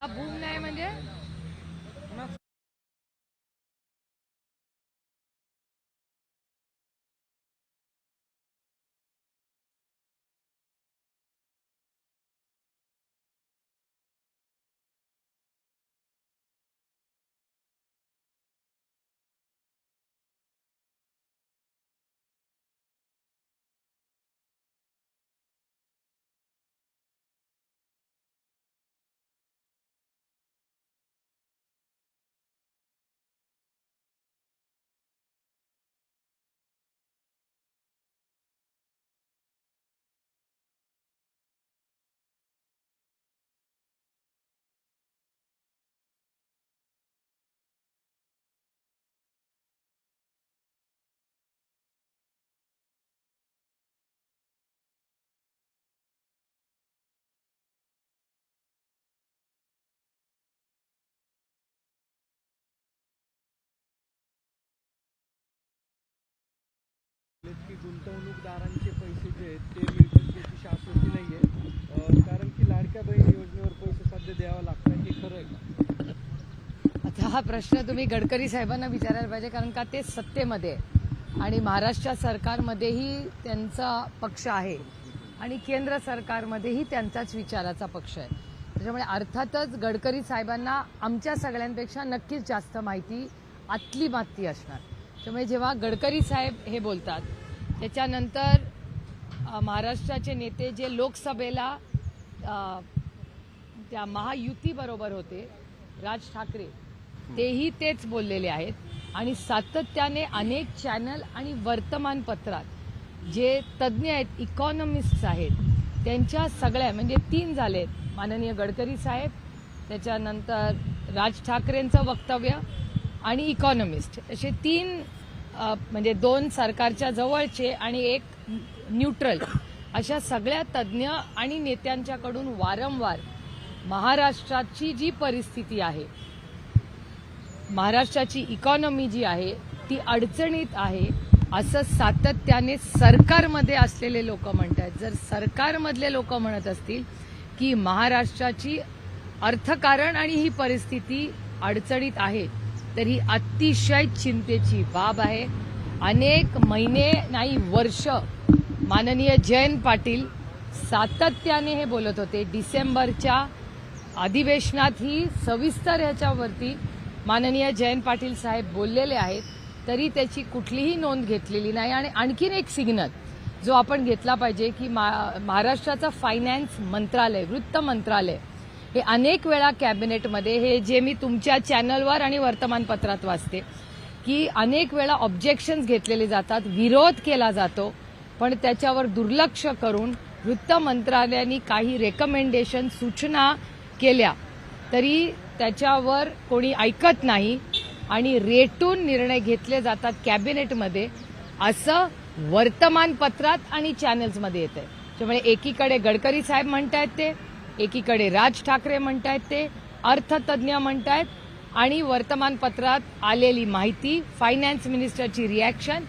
भूम नाही म्हणजे की गुंतवणूकदारांचे पैसे जे आहेत ते मिळतील त्याची शाश्वती नाही आहे, कारण की लाडक्या बहीण योजनेवर पैसे सध्या द्यावं लागतात. हे खरं आहे का? आता हा प्रश्न तुम्ही गडकरी साहेबांना विचारायला पाहिजे, कारण का ते सत्तेमध्ये आहे आणि महाराष्ट्र सरकारमध्येही त्यांचा पक्ष आहे आणि केंद्र सरकारमध्येही त्यांचाच विचाराचा पक्ष आहे. त्याच्यामुळे अर्थातच गडकरी साहेबांना आमच्या सगळ्यांपेक्षा नक्कीच जास्त माहिती आतली माती असणार. त्यामुळे जेव्हा गडकरी साहेब हे बोलतात त्याच्यानंतर महाराष्ट्राचे नेते जे लोकसभेला त्या महायुतीबरोबर होते, राज ठाकरे, तेही तेच बोललेले आहेत आणि सातत्याने अनेक चॅनल आणि वर्तमानपत्रात जे तज्ज्ञ आहेत, इकॉनॉमिस्ट्स आहेत, त्यांच्या सगळ्या म्हणजे 3 झालेत, माननीय गडकरी साहेब, त्याच्यानंतर राज ठाकरेंचं वक्तव्य आणि इकॉनॉमिस्ट, असे 3 म्हणजे 2 सरकारच्या जवळचे आणि 1 न्यूट्रल, अशा सगळ्या तज्ज्ञ आणि नेत्यांच्याकडून वारंवार महाराष्ट्राची जी परिस्थिती आहे, महाराष्ट्राची इकॉनॉमी जी आहे ती अडचणीत आहे असं सातत्याने सरकारमध्ये असलेले लोक म्हणतात. जर सरकारमधले लोक म्हणत असतील की महाराष्ट्राची अर्थकारण आणि ही परिस्थिती अडचणीत आहे, तर ही अतिशय चिंतेची बाब आहे. अनेक महिने नाही वर्ष माननीय जयंत पाटील सातत्याने हे बोलत होते. डिसेंबरच्या अधिवेशनात ही सविस्तर ह्याच्यावरती माननीय जयंत पाटील साहेब बोललेले आहेत, तरी त्याची कुठलीही नोंद घेतलेली नाही. आणि आणखीन एक सिग्नल जो आपण घेतला पाहिजे की महाराष्ट्राचं फायनान्स मंत्रालय, वित्त मंत्रालय हे अनेक वेळा कॅबिनेटमध्ये, हे जे मी तुमच्या चॅनलवर आणि वर्तमानपत्रात वाचते की अनेक वेळा ऑब्जेक्शन्स घेतलेले जातात, विरोध केला जातो, पण त्याच्यावर दुर्लक्ष करून वित्त मंत्रालयाने काही रेकमेंडेशन, सूचना केल्या तरी त्याच्यावर कोणी ऐकत नाही आणि रेटून निर्णय घेतले जातात कॅबिनेटमध्ये, असं वर्तमानपत्रात आणि चॅनल्समध्ये येत आहे. त्यामुळे एकीकडे गडकरी साहेब म्हणतायत ते, एकीकडे राज ठाकरे म्हणतायत ते, अर्थतज्ज्ञ म्हणतायत, आणि वर्तमानपत्रात आलेली माहिती, फायनान्स मिनिस्टरची रिॲक्शन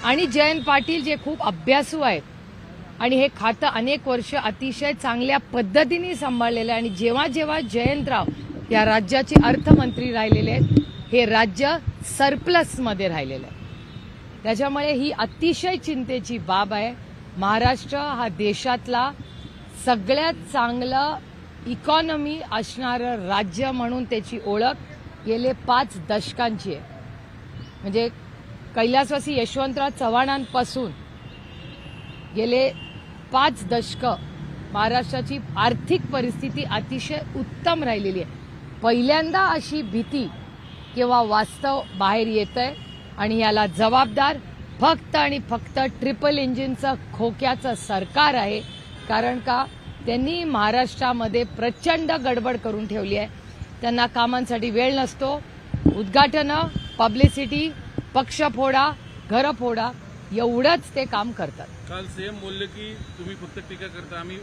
आणि जयंत पाटील जे खूप अभ्यासू आहेत आणि हे खातं अनेक वर्ष अतिशय चांगल्या पद्धतीने सांभाळलेलं आहे आणि जेव्हा जेव्हा जयंतराव या राज्याचे अर्थमंत्री राहिलेले आहेत, हे राज्य सरप्लसमध्ये राहिलेलं आहे. त्याच्यामुळे ही अतिशय चिंतेची बाब आहे. महाराष्ट्र हा देशातला सगळ्यात चांगलं इकॉनॉमी असणारं राज्य म्हणून त्याची ओळख गेले 5 दशकांची आहे. म्हणजे कैलासवासी यशवंतराव चव्हाणांपासून गेले 5 दशकं महाराष्ट्राची आर्थिक परिस्थिती अतिशय उत्तम राहिलेली आहे. पहिल्यांदा अशी भीती किंवा वास्तव बाहेर येतंय आणि याला जबाबदार फक्त आणि फक्त ट्रिपल इंजिनचं खोक्याचं सरकार आहे. कारण का त्यांनी महाराष्ट्रामध्ये प्रचंड गडबड करून ठेवली आहे. त्यांना कामांसाठी वेळ नसतो. उद्घाटनं, पब्लिसिटी, पक्ष फोडा, घरं फोडा, एवढंच ते काम करतात. काल सीएम बोलले की तुम्ही फक्त टीका करता, आम्ही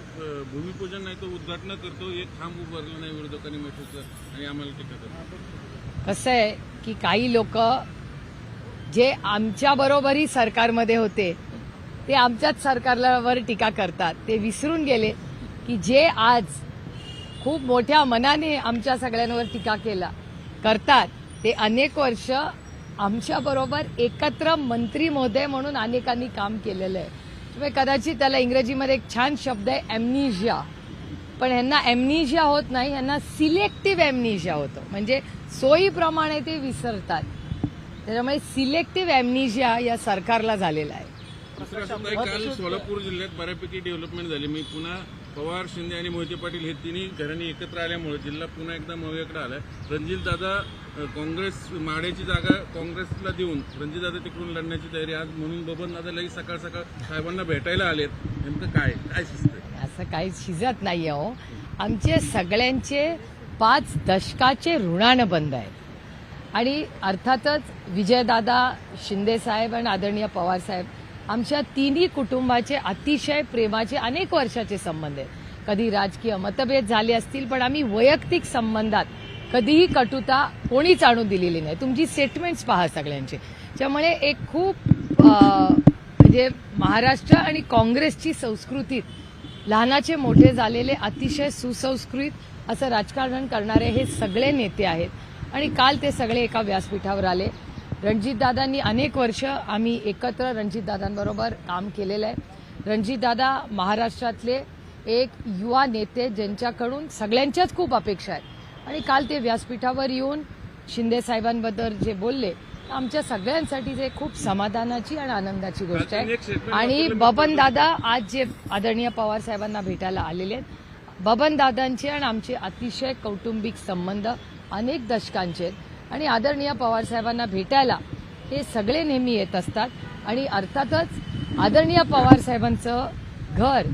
भूमिपूजन नाही तर उद्घाटन करतो, एक खांब उभारलं नाही विरोधकांनी मेट्रोचं आणि आम्हाला टीका करतो. कसं आहे की काही लोक जे आमच्याबरोबरही सरकारमध्ये होते ते आमच्याच सरकारवर टीका करतात. ते विसरून गेले की जे आज खूप मोठ्या मनाने आमच्या सगळ्यांवर टीका करतात ते अनेक वर्ष आमच्याबरोबर एकत्र मंत्री महोदय म्हणून अनेकांनी काम केलेलं आहे. तुम्ही कदाचित त्याला इंग्रजीमध्ये एक छान शब्द आहे ॲम्निशिया, पण ह्यांना ॲम्निशिया होत नाही, ह्यांना सिलेक्टिव्ह ॲम्निशिया होतं. म्हणजे सोयीप्रमाणे ते विसरतात. त्याच्यामुळे सिलेक्टिव्ह ॲम्निशिया या सरकारला झालेला आहे. दुसरं असं काही काल सोलापूर जिल्ह्यात बऱ्यापैकी डेव्हलपमेंट झाली. मी पुन्हा पवार, शिंदे आणि मोहिते पाटील हे तिन्ही घरांनी एकत्र आल्यामुळे जिल्हा पुन्हा एकदा मव्याकडे आलाय. रणजितदादा काँग्रेस माड्याची जागा काँग्रेसला देऊन रणजितदादा तिकडून लढण्याची तयारी आज म्हणून बबनदादा लगेच सकाळ सकाळ साहेबांना भेटायला आलेत. नेमकं काय काय शिजतंय? असं काही शिजत नाही हो. आमचे सगळ्यांचे 5 दशकाचे ऋणानुबंध आहेत आणि अर्थातच विजयदादा, शिंदेसाहेब आणि आदरणीय पवारसाहेब आमच्या तिन्ही कुटुंबाचे अतिशय प्रेमाचे अनेक वर्षाचे संबंध आहेत. कधी राजकीय मतभेद झाले असतील, पण आम्ही वैयक्तिक संबंधात कधीही कटुता कोणीच आणून दिलेली नाही. तुमची स्टेटमेंट्स पहा सगळ्यांचे. त्यामुळे एक खूप म्हणजे महाराष्ट्र आणि काँग्रेसची संस्कृतीत लहानाचे मोठे झालेले अतिशय सुसंस्कृत असं राजकारण करणारे हे सगळे नेते आहेत आणि काल ते सगळे एका व्यासपीठावर आले. रणजितदादांनी अनेक वर्ष आम्ही एकत्र रणजितदादांबरोबर काम केलेलं आहे. रणजितदादा महाराष्ट्रातले एक युवा नेते ज्यांच्याकडून सगळ्यांच्याच खूप अपेक्षा आहेत आणि काल ते व्यासपीठावर येऊन शिंदे साहेबांबद्दल जे बोलले आमच्या सगळ्यांसाठी जे खूप समाधानाची आणि आनंदाची गोष्ट आहे. आणि बबनदादा आज जे आदरणीय पवार साहेबांना भेटायला आलेले आहेत, बबनदादांचे आणि आमचे अतिशय कौटुंबिक संबंध अनेक दशकांचे आहेत आणि आदरणीय पवार साहेबांना भेटायला हे सगळे नेहमी येत असतात. आणि अर्थातच आदरणीय पवार साहेबांचं घर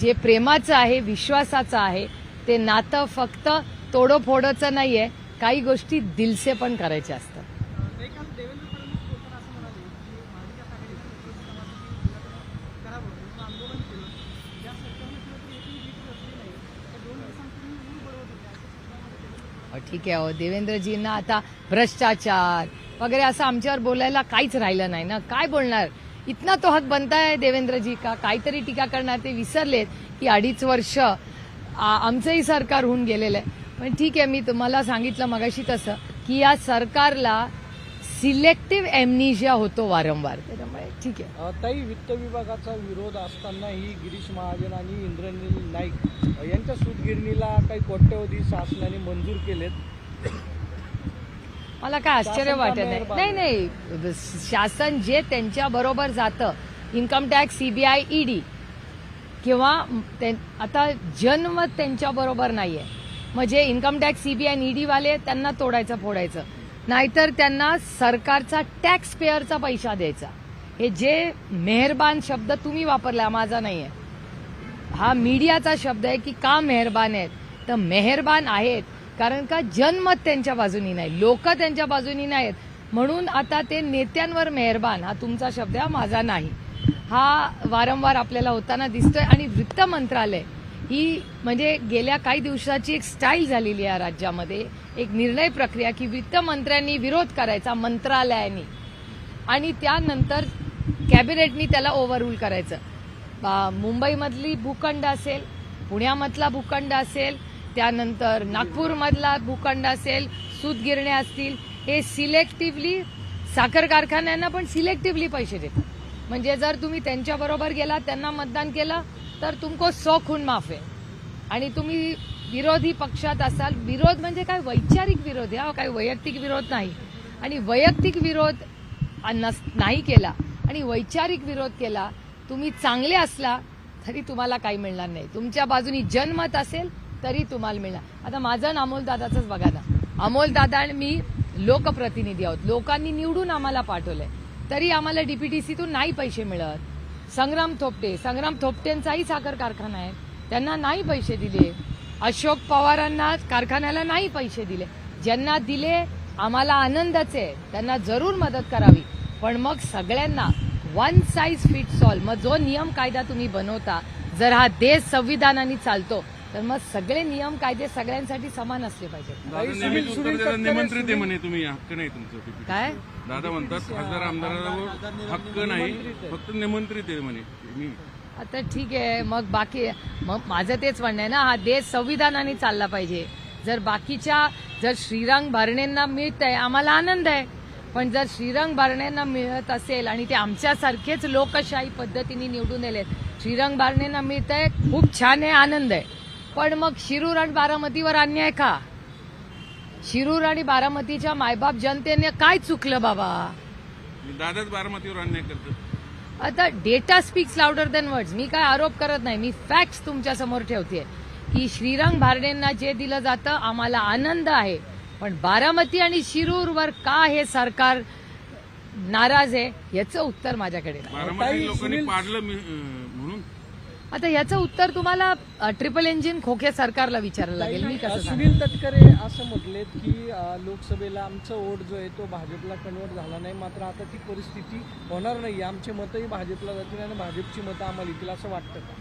जे प्रेमाचं आहे, विश्वासाचं आहे, ते नातं फक्त तोडोफोडोचं नाही आहे, काही गोष्टी दिलसे पण करायच्या असतात. ठीक आहे. देवेंद्रजींना आता भ्रष्टाचार वगैरे असं आमच्यावर बोलायला काहीच राहिलं नाही ना. काय बोलणार? इतना तो हक बनता है देवेंद्रजी का. काहीतरी टीका करणार. ते विसरलेत की 2.5 वर्ष आमचंही सरकार होऊन गेलेलं आहे. पण ठीक आहे, मी तुम्हाला सांगितलं मगाशी तसं की या सरकारला सिलेक्टिव्ह ॲम्निशिया होतो वारंवार. त्याच्यामुळे ठीक आहे. ताई, वित्त विभागाचा विरोध असतानाही गिरीश महाजन आणि इंद्रनील नाईक यांच्या सूतगिरणीला काही कोट्यवधी शासनाने मंजूर केलेत. मला काय आश्चर्य वाटत नाही. नाही, शासन जे त्यांच्या बरोबर जातं, इन्कम टॅक्स, सीबीआय, ईडी किंवा आता जनमत त्यांच्या बरोबर नाहीये. म्हणजे इन्कम टॅक्स, सीबीआय आणि ईडी वाले त्यांना तोडायचं फोडायचं, नाहीतर त्यांना सरकारचा टॅक्स पेअरचा पैसा द्यायचा. हे जे मेहरबान शब्द तुम्ही वापरला, माझा नाहीये, हा मीडियाचा शब्द आहे की का मेहरबान आहेत. तर मेहरबान आहेत कारण का जनमत त्यांच्या बाजूनी नाही, लोक त्यांच्या बाजूनी नाहीत, म्हणून आता ते नेत्यांवर मेहरबान. हा तुमचा शब्द आहे, माझा नाही. हा वारंवार आपल्याला होताना दिसतोय. आणि वित्त मंत्रालय ही म्हणजे गेल्या काही दिवसाची एक स्टाईल झालेली आहे राज्यामध्ये, एक निर्णय प्रक्रिया की वित्त मंत्र्यांनी विरोध करायचा मंत्रालयाने आणि त्यानंतर कॅबिनेटनी त्याला ओव्हररूल करायचं. मुंबईमधली भूखंड असेल, पुण्यामधला भूखंड असेल, त्यानंतर नागपूरमधला भूखंड असेल, सूतगिरण्या असतील, हे सिलेक्टिव्हली साखर कारखान्यांना पण सिलेक्टिव्हली पैसे देतात. म्हणजे जर तुम्ही त्यांच्याबरोबर गेला, त्यांना मतदान केलं तर तुमको 100 खून माफ आहे. आणि तुम्ही विरोधी पक्षात असाल, विरोध म्हणजे काय, वैचारिक विरोध आहे, काही वैयक्तिक विरोध नाही. आणि वैयक्तिक विरोध नाही केला आणि वैचारिक विरोध केला, तुम्ही चांगले असला तरी तुम्हाला काही मिळणार नाही. तुमच्या बाजूनी जनमत असेल तरी तुम्हाला मिळणार. आता माझं आणि अमोलदादाचंच बघा ना. अमोलदादा आणि मी लोकप्रतिनिधी आहोत, लोकांनी निवडून आम्हाला पाठवलंय, तरी आम्हाला डीपीटीसीतून नाही पैसे मिळत. संग्राम थोपटेंचाही साखर कारखाना आहे, त्यांना नाही पैसे दिले. अशोक पवारांना कारखान्याला नाही पैसे दिले. ज्यांना दिले आम्हाला आनंदच आहे, त्यांना जरूर मदत करावी. पण मग सगळ्यांना वन साईज फिट्स ऑल. मग जो नियम कायदा तुम्ही बनवता, जर हा देश संविधानाने चालतो तर मग सगळे नियम कायदे सगळ्यांसाठी समान असले पाहिजेत. निमंत्रित आहे म्हणे तुम्ही, हक्क नाही तुमचं. काय दादा म्हणतात खासदार आमदारांवर हक्क नाही, फक्त निमंत्रित आहे म्हणे. आता ठीक आहे, मग बाकी मग माझं तेच म्हणणं आहे ना, हा देश संविधानाने चालला पाहिजे. जर श्रीरंग भरणेंना मिळतंय आम्हाला आनंद आहे, पण जर श्रीरंग भरणेंना मिळत असेल आणि ते आमच्यासारखेच लोकशाही पद्धतीने निवडून आलेत, श्रीरंग भरणेंना मिळतंय खूप छान आहे, आनंद आहे. पण मग शिरूर आणि बारामतीवर अन्याय का? शिरूर आणि बारामतीच्या मायबाप जनतेने काय चुकलं बाबा? दादाच बारामतीवर अन्याय करतो. आता data speaks louder than words. मी काय आरोप करत नाही, मी फॅक्ट्स तुमच्या समोर ठेवते की श्रीरंग भारडेंना जे दिलं जातं आम्हाला आनंद आहे, पण बारामती आणि शिरूरवर का हे सरकार नाराज आहे याचं उत्तर माझ्याकडे नाही. बारामती लोकांनी पाडलं म्हणून. आता याचं उत्तर तुम्हाला ट्रिपल इंजिन खोके सरकारला विचारायला लागेल. मी कसं सांगू? सुनील तटकरे असं म्हटलेत की लोकसभेला आमचा वोट जो आहे तो भाजपला कन्वर्ट झाला नाही, मात्र आता ती परिस्थिती होणार नाही, आमचे मतही भाजपला जातील आणि भाजपची मतं आम्हाला येतील असं वाटतं का?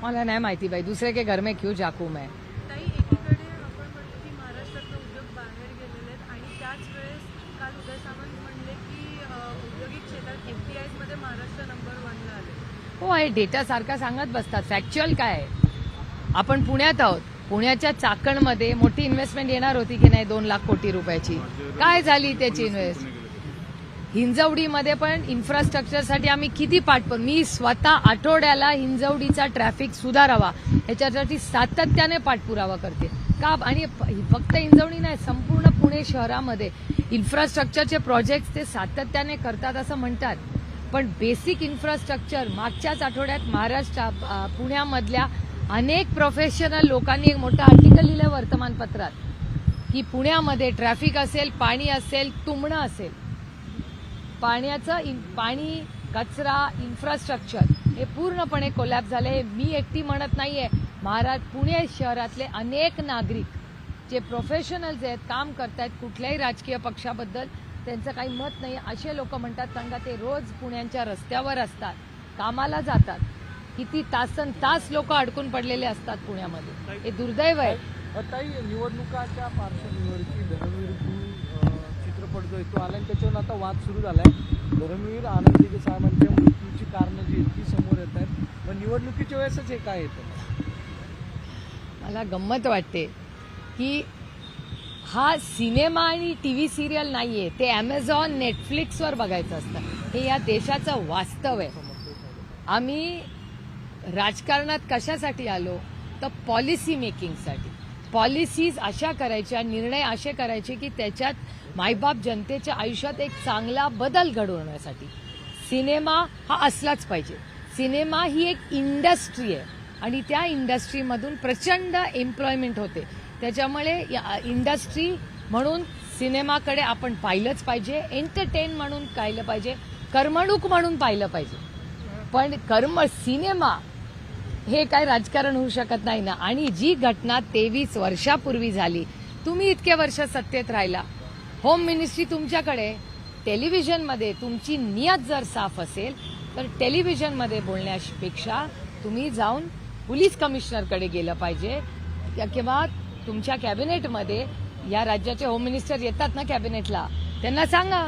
मला नाही माहिती बाई, दुसरे के घर में क्यों झाकू मैं. ताई, एकीकडे आपण म्हणतो की महाराष्ट्रातले उद्योग बाहेर गेलेले आहेत आणि त्याच वेळेस काल उदय सामंत म्हणले की औद्योगिक क्षेत्रात FDIs मध्ये महाराष्ट्र नंबर 1ला आले. हो, हे डेटा सारखा सांगत बसतात. फॅक्च्युअल काय आहे, आपण पुण्यात आहोत, पुण्याच्या चाकणमध्ये मोठी इन्व्हेस्टमेंट येणार होती की नाही 2 लाख कोटी रुपयाची, काय झाली त्याची इन्व्हेस्ट? हिंजवडीमध्ये पण इन्फ्रास्ट्रक्चरसाठी आम्ही किती पाठपण, मी स्वतः आठवड्याला हिंजवडीचा ट्रॅफिक सुधारावा याच्यासाठी सातत्याने पाठपुरावा करते का. आणि फक्त हिंजवडी नाही, संपूर्ण पुणे शहरामध्ये इन्फ्रास्ट्रक्चरचे प्रोजेक्ट ते सातत्याने करतात असं म्हणतात, पण बेसिक इन्फ्रास्ट्रक्चर मागच्याच आठवड्यात पुण्यामधल्या अनेक प्रोफेशनल लोकांनी एक मोठं आर्टिकल लिहिलं वर्तमानपत्रात की पुण्यामध्ये ट्रॅफिक असेल, पाणी असेल, तुंबणं असेल, पाणी, कचरा, इन्फ्रास्ट्रक्चर हे पूर्णपणे कोलॅप्स झाले. मी एकटी म्हणत नाहीये, पुणे शहरातले अनेक नागरिक जे प्रोफेशनल्स आहेत, काम करतायत, कुठल्याही राजकीय पक्षाबद्दल त्यांचं काही मत नाही असे लोक म्हणतात, कारण का ते रोज पुण्याच्या रस्त्यावर असतात, कामाला जातात, किती तासन तास लोक अडकून पडलेले असतात पुण्यामध्ये. हे दुर्दैव आहे. ताई, निवडणुकाच्या पार्श्वभूमीवरती धर्मवीर चित्रपट जो आहे तो आला आणि त्याच्यावर आता वाद सुरू झालाय. धर्मवीर आनंदी साहेबांच्या मृत्यूची कारणं जी आहेत ती समोर येत आहेत, मग निवडणुकीच्या वेळेसच हे काय येतं? मला गंमत वाटते की हा सिनेमा आणि TV सिरियल नाहीये, ते Amazon, नेटफ्लिक्सवर बघायचं असतं. हे या देशाचं वास्तव आहे. आम्ही राजकारणात कशासाठी आलो तर पॉलिसी मेकिंगसाठी. पॉलिसीज अशा करायच्या, निर्णय असे करायचे की त्याच्यात मायबाप जनतेच्या आयुष्यात एक चांगला बदल घडवण्यासाठी. सिनेमा हा असलाच पाहिजे. सिनेमा ही एक इंडस्ट्री आहे आणि त्या इंडस्ट्रीमधून प्रचंड एम्प्लॉयमेंट होते. त्याच्यामुळे इंडस्ट्री म्हणून सिनेमाकडे आपण पाहिलंच पाहिजे, एंटरटेन म्हणून पाहिलं पाहिजे, करमणूक म्हणून पाहिलं पाहिजे. पण सिनेमा हे काय राजकारण होऊ शकत नाही ना. आणि जी घटना 23 वर्षापूर्वी झाली, तुम्ही इतके वर्ष सत्तेत राहिला, होम मिनिस्ट्री तुमच्याकडे, टेलिव्हिजनमध्ये तुमची नियत जर साफ असेल तर टेलिव्हिजनमध्ये बोलण्यापेक्षा तुम्ही जाऊन पोलीस कमिशनरकडे गेलं पाहिजे, किंवा तुमच्या कॅबिनेटमध्ये या राज्याचे होम मिनिस्टर येतात ना कॅबिनेटला, त्यांना सांगा,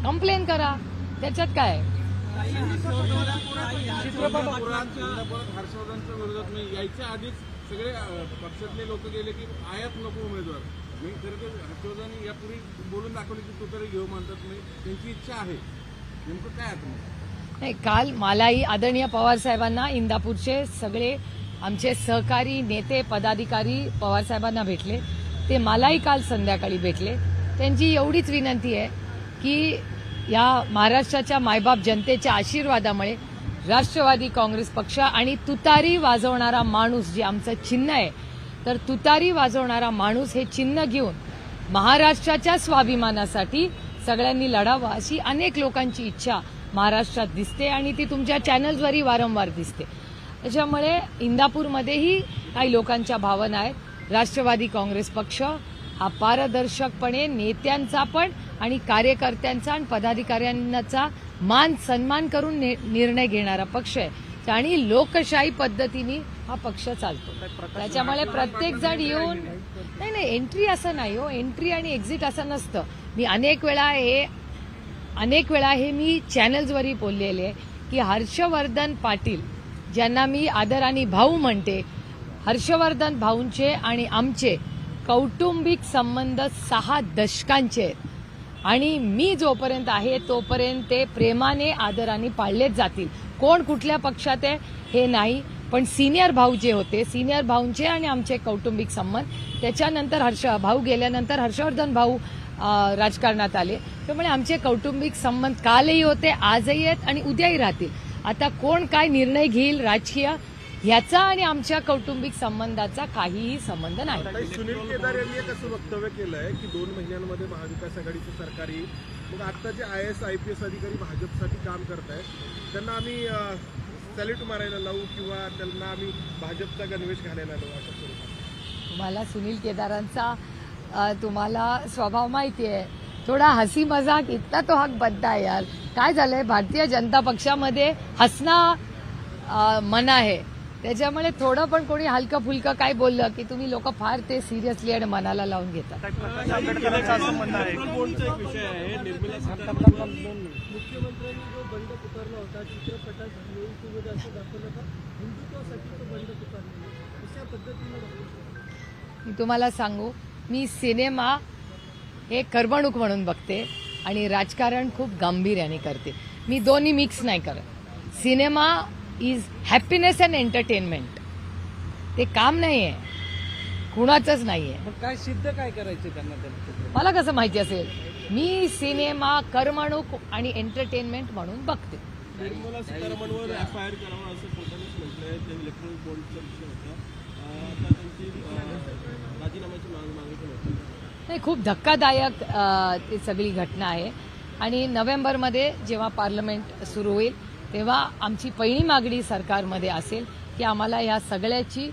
कंप्लेन करा, त्याच्यात काय. हर्षवर्धनच्या विरोधात मी यायच्या आधीच सगळे पक्षातले लोक गेले की आयात नको उमेदवार. मी खरं तर हर्षवर्धन यापूर्वी बोलून दाखवले की तू तरी घेऊ म्हणतात, मी त्यांची इच्छा आहे. नेमकं काय आता नाही, काल मलाही आदरणीय पवार साहेबांना, इंदापूरचे सगळे आमचे सहकारी नेते पदाधिकारी पवार साहेबांना भेटले, ते मलाही काल संध्याकाळी भेटले. त्यांची एवढीच विनंती आहे की या महाराष्ट्राच्या मायबाप जनतेच्या आशीर्वादामुळे राष्ट्रवादी काँग्रेस पक्ष आणि तुतारी वाजवणारा माणूस जे आमचं चिन्ह आहे, तर तुतारी वाजवणारा माणूस हे चिन्ह घेऊन महाराष्ट्राच्या स्वाभिमानासाठी सगळ्यांनी लढावं अशी अनेक लोकांची इच्छा महाराष्ट्रात दिसते आणि ती तुमच्या चॅनल्सवरही वारंवार दिसते. त्याच्यामुळे इंदापूरमध्येही काही लोकांच्या भावना आहेत. राष्ट्रवादी काँग्रेस पक्ष हा पारदर्शकपणे नेत्यांचा पण आणि कार्यकर्त्यांचा आणि पदाधिकाऱ्यांचा मान सन्मान करून निर्णय घेणारा पक्ष आहे आणि लोकशाही पद्धतीने हा पक्ष चालतो. त्याच्यामुळे प्रत्येक जण येऊन नाही, एंट्री असं नाही हो, एंट्री आणि एक्झिट असं नसतं. मी अनेक वेळा हे मी चॅनल्सवरही बोललेले आहे की हर्षवर्धन पाटील ज्यांना मी आदराने भाऊ म्हणते, हर्षवर्धन भाऊंचे आणि आमचे कौटुंबिक संबंध 6 दशकांचे आहेत आणि मी जोपर्यंत आहे तोपर्यंत ते प्रेमाने आदराने पाळलेच जातील. कोण कुठल्या पक्षात आहे हे नाही, पण सिनियर भाऊ जे होते, सिनियर भाऊंचे आणि आमचे कौटुंबिक संबंध, त्याच्यानंतर भाऊ गेल्यानंतर हर्षवर्धन भाऊ राजकारणात आले, त्यामुळे आमचे कौटुंबिक संबंध कालही होते, आजही आहेत आणि उद्याही राहतील. आता कोण काय निर्णय घेईल राजकीय, ह्याचा आणि आमच्या कौटुंबिक संबंधाचा काहीही संबंध नाही. सुनील केदार यांनी एक असं वक्तव्य केलंय की 2 महिन्यांमध्ये महाविकास आघाडीचं सरकार येईल. मग आता जे IAS IPS अधिकारी भाजपसाठी काम करतायत त्यांना आम्ही सॅल्यूट मारायला लावू किंवा त्यांना आम्ही भाजपचा गणवेश घालायला लावू अशा स्वरूपात? तुम्हाला सुनील केदारांचा तुम्हाला स्वभाव माहिती आहे, थोडा हसी मजाक इतका तो हक बनता आहे यार. काय झालंय, भारतीय जनता पक्षामध्ये हसणं मना आहे, त्याच्यामुळे थोडं पण कोणी हलकं फुलकं काय बोललं की तुम्ही लोक फार ते सिरियसली आणि मनाला लावून घेतात. मुख्यमंत्र्यांनी जो बंड पुकारला होता चित्रपटात हिरोईनसोबत असं दाखवलं का हिंदुत्वासाठी तो बंड पुकारला, अशा पद्धतीनं मी तुम्हाला सांगू, मी सिनेमा हे करमणूक म्हणून बघते आणि राजकारण खूप गांभीर्याने करते. मी दोन्ही मिक्स नाही करत. Cinema is happiness and entertainment, ते काम नाही आहे, कुणाचंच नाही आहे. मग काय सिद्ध काय करायचं त्यांना त्यांचं? मला कसं माहिती असेल, मी सिनेमा करमणूक आणि एंटरटेनमेंट म्हणून बघते. निर्मला सीतारामनवर FIR करावं असं पोलिसांनीच म्हटलंय. ते इलेक्ट्रॉनिक बॉन्डचा विषय होता. आता त्यांची राजीनाम्याची मागणी पण होती. नाही, खूप धक्कादायक ती सगळी घटना आहे आणि नोव्हेंबरमध्ये जेव्हा पार्लमेंट सुरू होईल तेव्हा आमची पहिली मागणी सरकारमध्ये असेल की आम्हाला ह्या सगळ्याची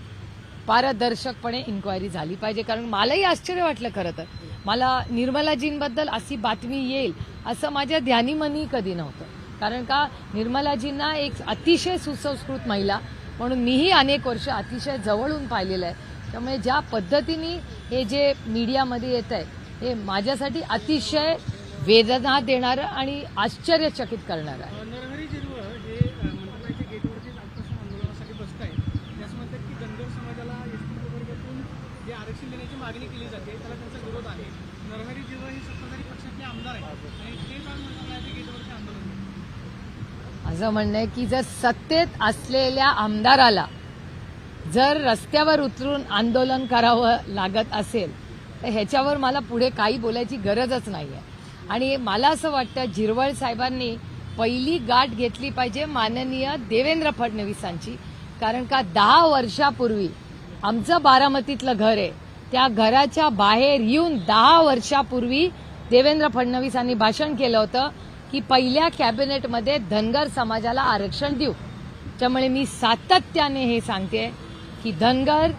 पारदर्शकपणे इन्क्वायरी झाली पाहिजे. कारण मलाही आश्चर्य वाटलं खरं तर, मला निर्मलाजींबद्दल अशी बातमी येईल असं माझ्या ध्यानीमनी कधी नव्हतं. कारण का निर्मलाजींना एक अतिशय सुसंस्कृत महिला म्हणून मीही अनेक वर्ष अतिशय जवळून पाहिलेलं आहे. त्यामुळे ज्या पद्धतीने हे जे मीडियामध्ये येत आहे हे माझ्यासाठी अतिशय वेदना देणारं आणि आश्चर्यचकित करणारं आहे. नरहरी झिरवळ हे मंत्रालयाच्या गेटवरती आजपासून आंदोलनासाठी बसत आहेत. त्यास म्हणतात की धनगर समाजाला एसटी प्रवर्गातून जे आरक्षण देण्याची मागणी केली जाते त्याला त्यांचा विरोध आहे. नरहरी झिरवळ हे सत्ताधारी पक्षातले आमदार आहेत आणि ते काल मंत्रालयाच्या गेटवरती आंदोलन करतात. माझं म्हणणं आहे की जर सत्तेत असलेल्या आमदाराला जर रस्त्यावर उतरून आंदोलन करावं लागत असेल तर ह्याच्यावर मला पुढे काही बोलायची गरजच नाही आहे. आणि मला असं वाटतं झिरवळ साहेबांनी पहिली गाठ घेतली पाहिजे माननीय देवेंद्र फडणवीसांची. कारण का 10 वर्षापूर्वी आमचं बारामतीतलं घर आहे, त्या घराच्या बाहेर येऊन 10 वर्षापूर्वी देवेंद्र फडणवीसांनी भाषण केलं होतं की पहिल्या कॅबिनेटमध्ये धनगर समाजाला आरक्षण देऊ. त्यामुळे मी सातत्याने हे सांगते की धनगर,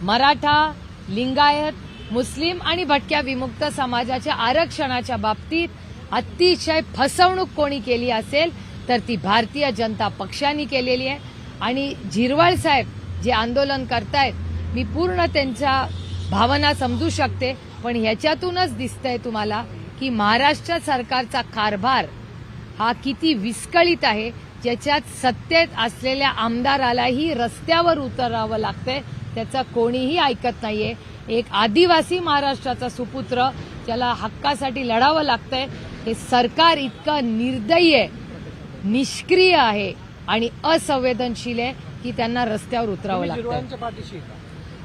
मराठा, लिंगायत, मुस्लिम आणि भटक्या विमुक्त समाजाच्या आरक्षणाच्या बाबतीत अतिशय फसवणूक कोणी केली असेल तर ती भारतीय जनता पक्षाने केलेली आहे. आणि झिरवळ साहेब जे आंदोलन करतायत, मी पूर्ण त्यांच्या भावना समजू शकते, पण ह्याच्यातूनच दिसतंय तुम्हाला की महाराष्ट्र सरकारचा कारभार हा किती विस्कळीत आहे, ज्याच्यात सत्तेत असलेल्या आमदारालाही रस्त्यावर उतरावं लागतंय, त्याचं कोणीही ऐकत नाहीये. एक आदिवासी महाराष्ट्राचा सुपुत्र ज्याला हक्कासाठी लढावं लागतंय, हे सरकार इतकं निर्दयी आहे, निष्क्रिय आहे आणि असंवेदनशील आहे की त्यांना रस्त्यावर उतरावं लागतंय. झिरवळांच्या पाठीशी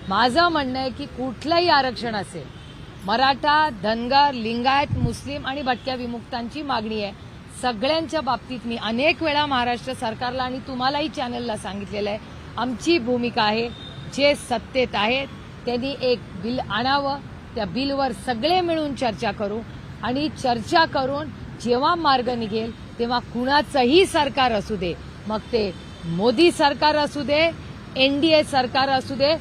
माझं म्हणणं आहे की कुठलंही आरक्षण असेल, मराठा, धनगर, लिंगायत, मुस्लिम आणि भटक्या विमुक्तांची मागणी आहे. सगळ्यांच्या बाबतीत मी अनेक वेळा महाराष्ट्र सरकारला आणि तुम्हालाही चॅनलला सांगितलेलं आहे, आमची भूमिका आहे जे सत्तेत आहेत त्यांनी एक बिल आणावं, त्या बिलवर सगळे मिळून चर्चा करू आणि चर्चा करून जेव्हा मार्ग निघेल तेव्हा कुणाचंही सरकार असू दे, मग ते मोदी सरकार असू दे, NDA सरकार असू दे,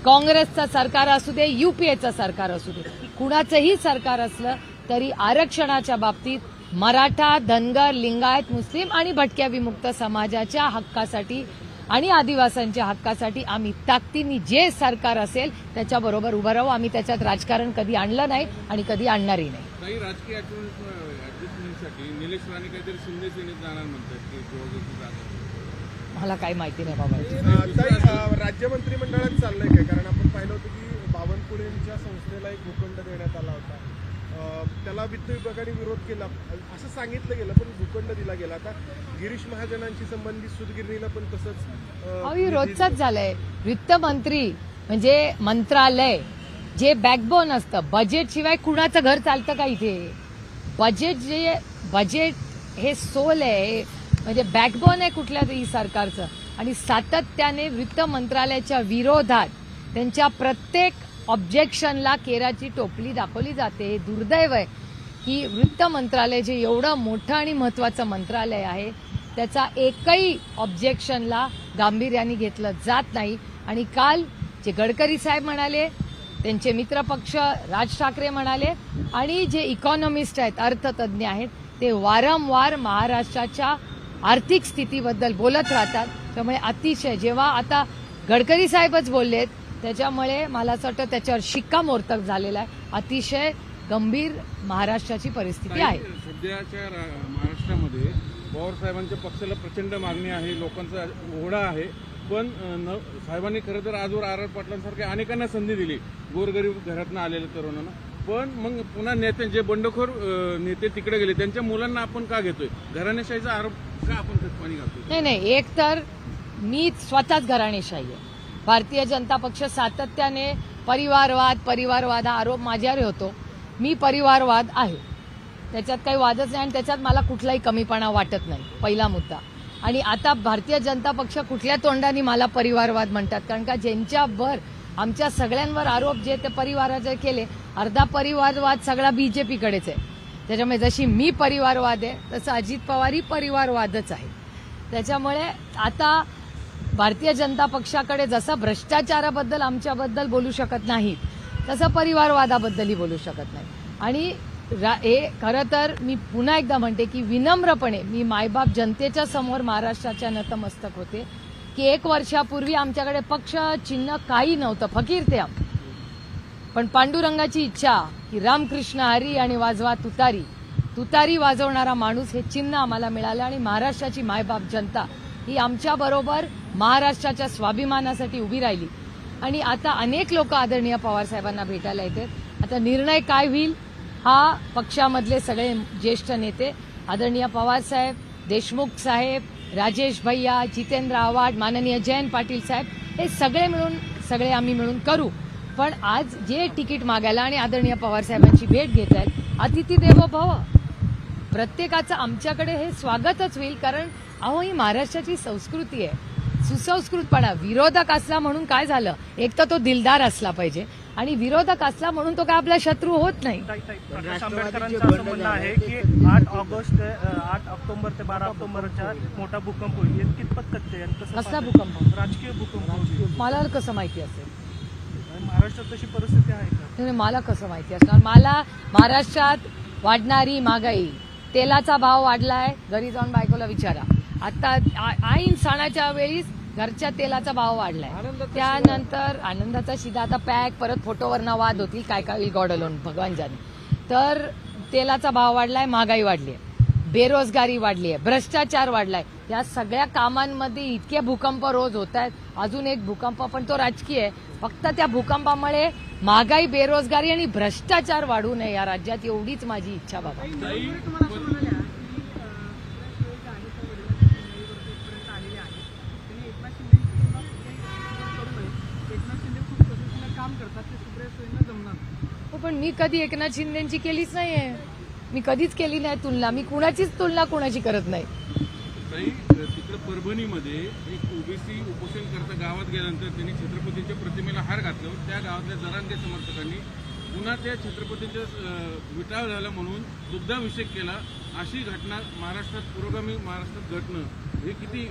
काँग्रेसचं सरकार असू दे, UPAचं सरकार असू दे, कुणाचंही सरकार असलं तरी आरक्षणाच्या बाबतीत मराठा, धनगर, लिंगायत, मुस्लिम आणि भटक्या विमुक्त समाजाच्या हक्कासाठी आणि आदिवासींच्या हक्कासाठी आम्ही ताकदीने जे सरकार असेल त्याच्याबरोबर उभं राहू. आम्ही त्याच्यात राजकारण कधी आणलं नाही आणि कधी आणणारही नाही. काही राजकीय ऍडजस्टमेंटसाठी निलेश राणे काहीतरी शिंदे सेनेत जाणार म्हणतात की मला काही माहिती नाही बाबा. ताई, राज्य मंत्रिमंडळात चाललंय काय? कारण आपण पाहिलं होतं की बावनकुळेंच्या संस्थेला एक भूखंड देण्यात आला होता. त्याला वित्त विभागाने विरोध केला असं सांगितलं गेलं, पण भूखंड दिला गेला. आता गिरीश महाजनांशी संबंधित सूतगिरणीला पण तसंच ही रोजचाच झालंय. वित्तमंत्री म्हणजे मंत्रालय जे बॅकबोन असतं, बजेट शिवाय कुणाचं घर चालतं का इथे? बजेट हे सोल आहे, म्हणजे बॅकबोन आहे कुठल्या तरी सरकारचं. आणि सातत्याने वित्त मंत्रालयाच्या विरोधात त्यांच्या प्रत्येक ऑब्जेक्शनला केराची टोपली दाखवली जाते. हे दुर्दैव आहे की वित्त मंत्रालय जे एवढं मोठं आणि महत्वाचं मंत्रालय आहे त्याचा एकही ऑब्जेक्शनला गांभीर्याने घेतलं जात नाही. आणि काल जे गडकरी साहेब म्हणाले, त्यांचे मित्रपक्ष राज ठाकरे म्हणाले आणि जे इकॉनॉमिस्ट आहेत, अर्थतज्ञ आहेत, ते वारंवार महाराष्ट्राच्या आर्थिक स्थितीबद्दल बोलत राहतात. त्यामुळे अतिशय जेव्हा आता गडकरी साहेबच बोललेत त्याच्यामुळे मला असं वाटतं त्याच्यावर शिक्कामोर्तब झालेला आहे. अतिशय गंभीर महाराष्ट्राची परिस्थिती आहे. सध्याच्या महाराष्ट्रामध्ये पवार साहेबांच्या पक्षाला प्रचंड मागणी आहे, लोकांचा ओढा आहे. पण साहेबांनी खरं तर आजवर आर पाटलांसारख्या अनेकांना संधी दिली गोरगरीब घरातनं आलेल्या तरुणांना. पण मग पुन्हा नेते जे बंडखोर नेते तिकडे गेले त्यांच्या मुलांना आपण का घेतोय? घराणेशाहीचा आरोप का आपण पाणी घालतोय? नाही, एक तर मी स्वतःच घराणेशाही आहे. भारतीय जनता पक्ष सातत्याने परिवारवाद हा आरोप माझ्यावर होतो. मी परिवारवाद आहे, त्याच्यात काही वादच नाही आणि त्याच्यात मला कुठलाही कमीपणा वाटत नाही, पहिला मुद्दा. आणि आता भारतीय जनता पक्ष कुठल्या तोंडाने मला परिवारवाद म्हणतात? कारण का ज्यांच्यावर आमच्या सगळ्यांवर आरोप जे ते परिवाराचे केले, अर्धा परिवारवाद सगळा बीजेपीकडेच आहे. त्याच्यामुळे जशी मी परिवारवाद आहे तसं अजित पवारही परिवारवादच आहे. त्याच्यामुळे आता भारतीय जनता पक्षाकडे जसं भ्रष्टाचाराबद्दल आमच्याबद्दल बोलू शकत नाहीत तसं परिवारवादाबद्दलही बोलू शकत नाही. आणि हे खरं तर मी पुन्हा एकदा म्हणते की विनम्रपणे मी मायबाप जनतेच्या समोर महाराष्ट्राच्या नतमस्तक होते की 1 वर्षापूर्वी आमच्याकडे पक्ष चिन्ह काही नव्हतं, फकीर ते आम. पण पांडुरंगाची इच्छा की रामकृष्ण हरी आणि वाजवा तुतारी वाजवणारा माणूस हे चिन्ह आम्हाला मिळालं. आणि महाराष्ट्राची मायबाप जनता ही आमच्याबरोबर महाराष्ट्राच्या स्वाभिमानासाठी उभी राहिली. आणि आता अनेक लोक आदरणीय पवार साहेबांना भेटायला येतात. आता निर्णय काय होईल हा पक्षामधले सगळे ज्येष्ठ नेते आदरणीय पवार साहेब, देशमुख साहेब, राजेश भैया, जितेंद्र आव्हाड, माननीय जयंत पाटील साहेब हे सगळे आम्ही मिळून करू. पण आज जे तिकीट मागायला आणि आदरणीय पवार साहेबांची भेट घेत आहेत, अतिथी देवो भव, प्रत्येकाचं आमच्याकडे हे स्वागतच होईल. कारण अहो ही महाराष्ट्राची संस्कृती आहे, सुसंस्कृतपणा. विरोधक असला म्हणून काय झालं? एक तर तो दिलदार असला पाहिजे आणि विरोधक असला म्हणून तो काय आपला शत्रू होत नाही. प्रकाश आंबेडकरांचं असं म्हणणं आहे की 8 ऑक्टोबर ते 12 ऑक्टोबरच्या मोठा भूकंप होईल. कितपत तथ्य आहे? कसला भूकंप? राजकीय भूकंप. मला कसं माहिती असेल? महाराष्ट्रात तशी परिस्थिती आहे का? मला कसं माहिती असणार? मला महाराष्ट्रात वाढणारी महागाई, तेलाचा भाव वाढलाय, घरी जाऊन बायकोला विचारा. आता ऐन सणाच्या वेळी घरच्या तेलाचा भाव वाढलाय. त्यानंतर आनंदाचा शिदा, आता पॅक, परत फोटोवरनं वाद होतील, काय काय होईल गॉड अलोन, भगवान जाणे. तर तेलाचा भाव वाढलाय, महागाई वाढली आहे, बेरोजगारी वाढली आहे, भ्रष्टाचार वाढलाय. या सगळ्या कामांमध्ये इतके भूकंप रोज होत आहेत. अजून एक भूकंप, पण तो राजकीय आहे. फक्त त्या भूकंपामुळे महागाई, बेरोजगारी आणि भ्रष्टाचार वाढू नये या राज्यात, एवढीच माझी इच्छा बाबा. पण मी कधी एकनाथ शिंदेची केलीच नाहीये, मी कधीच केली नाही तुलना. मी कुणाचीच तुलना कुणाची करत नाही. तिकडे परभणीमध्ये एक ओबीसी उपोषण करता गावात गेल्यानंतर त्यांनी छत्रपतींच्या प्रतिमेला हार घातल्यावर त्या गावातल्या जरांगे समर्थकांनी पुन्हा त्या छत्रपतींच्या विटाळ झाला म्हणून दुग्धाभिषेक केला. अशी घटना महाराष्ट्रात, पुरोगामी महाराष्ट्रात घडणं हे किती?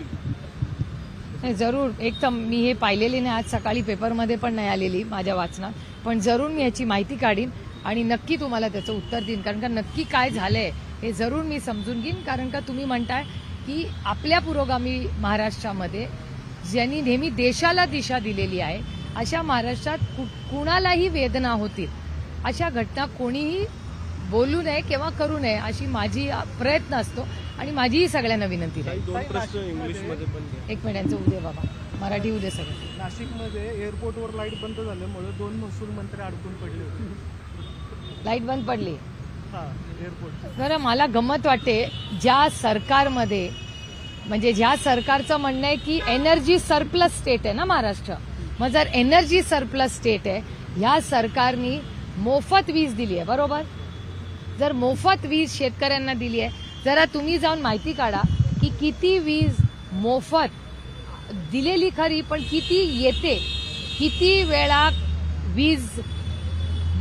जरूर. एक तर मी हे पाहिलेली नाही, आज सकाळी पेपरमध्ये पण नाही आलेली माझ्या वाचनात, पण जरूर मी याची माहिती काढीन आणि नक्की तुम्हाला त्याचं उत्तर देईन. कारण का नक्की काय झालंय हे जरूर मी समजून घेईन. कारण का तुम्ही म्हणताय की आपल्या पुरोगामी महाराष्ट्रामध्ये ज्यांनी नेहमी देशाला दिशा दिलेली आहे, अशा महाराष्ट्रात कुणालाही वेदना होतील अशा घटना कोणीही बोलू नये किंवा करू नये अशी माझी प्रयत्न असतो आणि माझीही सगळ्यांना विनंती काही राहील. दोन प्रश्न इंग्लिशमध्ये पण घ्या. एक मिनिटांचं उद्या बाबा मराठी उद्या सगळं. नाशिकमध्ये एअरपोर्टवर लाईट बंद झाल्यामुळे 2 महसूल मंत्री अडकून पडले होते. लाईट बंद पडली. हा एअरपोर्ट. बरं मला गंमत वाटते ज्या सरकारमध्ये म्हणजे ज्या सरकारचं म्हणणं आहे की एनर्जी सरप्लस स्टेट आहे ना महाराष्ट्र. मग जर एनर्जी सरप्लस स्टेट आहे ह्या सरकारनी मोफत वीज दिली आहे बरोबर. जर मोफत वीज शेतकऱ्यांना दिली आहे जरा तुम्ही जाऊन माहिती काढा की किती वीज मोफत दिलेली खरी पण किती येते किती वेळा वीज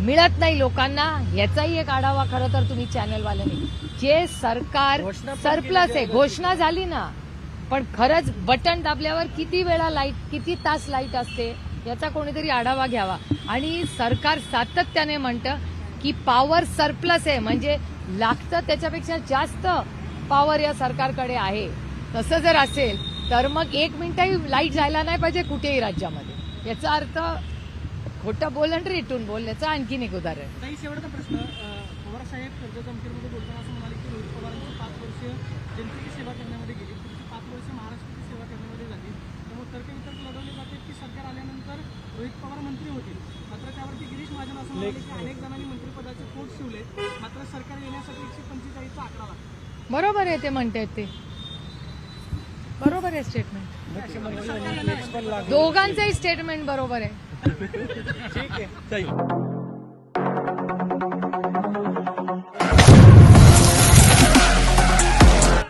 मिळत नाही लोकांना याचाही एक आढावा खरं तर तुम्ही चॅनलवाल्यांनी. जे सरकार सरप्लस आहे घोषणा झाली ना पण खरंच बटन दाबल्यावर किती वेळा लाईट किती तास लाईट असते याचा कोणीतरी आढावा घ्यावा. आणि सरकार सातत्याने म्हणतं की पॉवर सरप्लस आहे म्हणजे लागतं त्याच्यापेक्षा जास्त पॉवर या सरकारकडे आहे. तसं जर असेल तर मग 1 मिनिटही लाईट जायला नाही पाहिजे कुठेही राज्यामध्ये. याचा अर्थ खोटं बोल आणि रिटून बोल याचं आणखीन एक उदाहरण. काही शेवटचा प्रश्न. पवार साहेब कर्जत अमखेडमध्ये बोलताना असं म्हणाले की रोहित पवारांची 5 वर्ष जनतेची सेवा करण्यामध्ये गेली, पुढची 5 वर्ष महाराष्ट्राची सेवा करण्यामध्ये झाली. त्यामुळे तर्कवितर्क लढवले जाते की सरकार आल्यानंतर रोहित पवार मंत्री होतील. मात्र त्यावरती गिरीश महाजन असं म्हणाले की अनेक जणांनी मंत्रिपदाचे पोट शिवले मात्र सरकार येण्यासाठी 145चा आकडा लागतो. बरोबर आहे ते म्हणतात ते बरोबर आहे स्टेटमेंट. मुख्यमंत्री फ्लेक्स पण लागू. दोघांचंही स्टेटमेंट बरोबर आहे. ठीक आहे.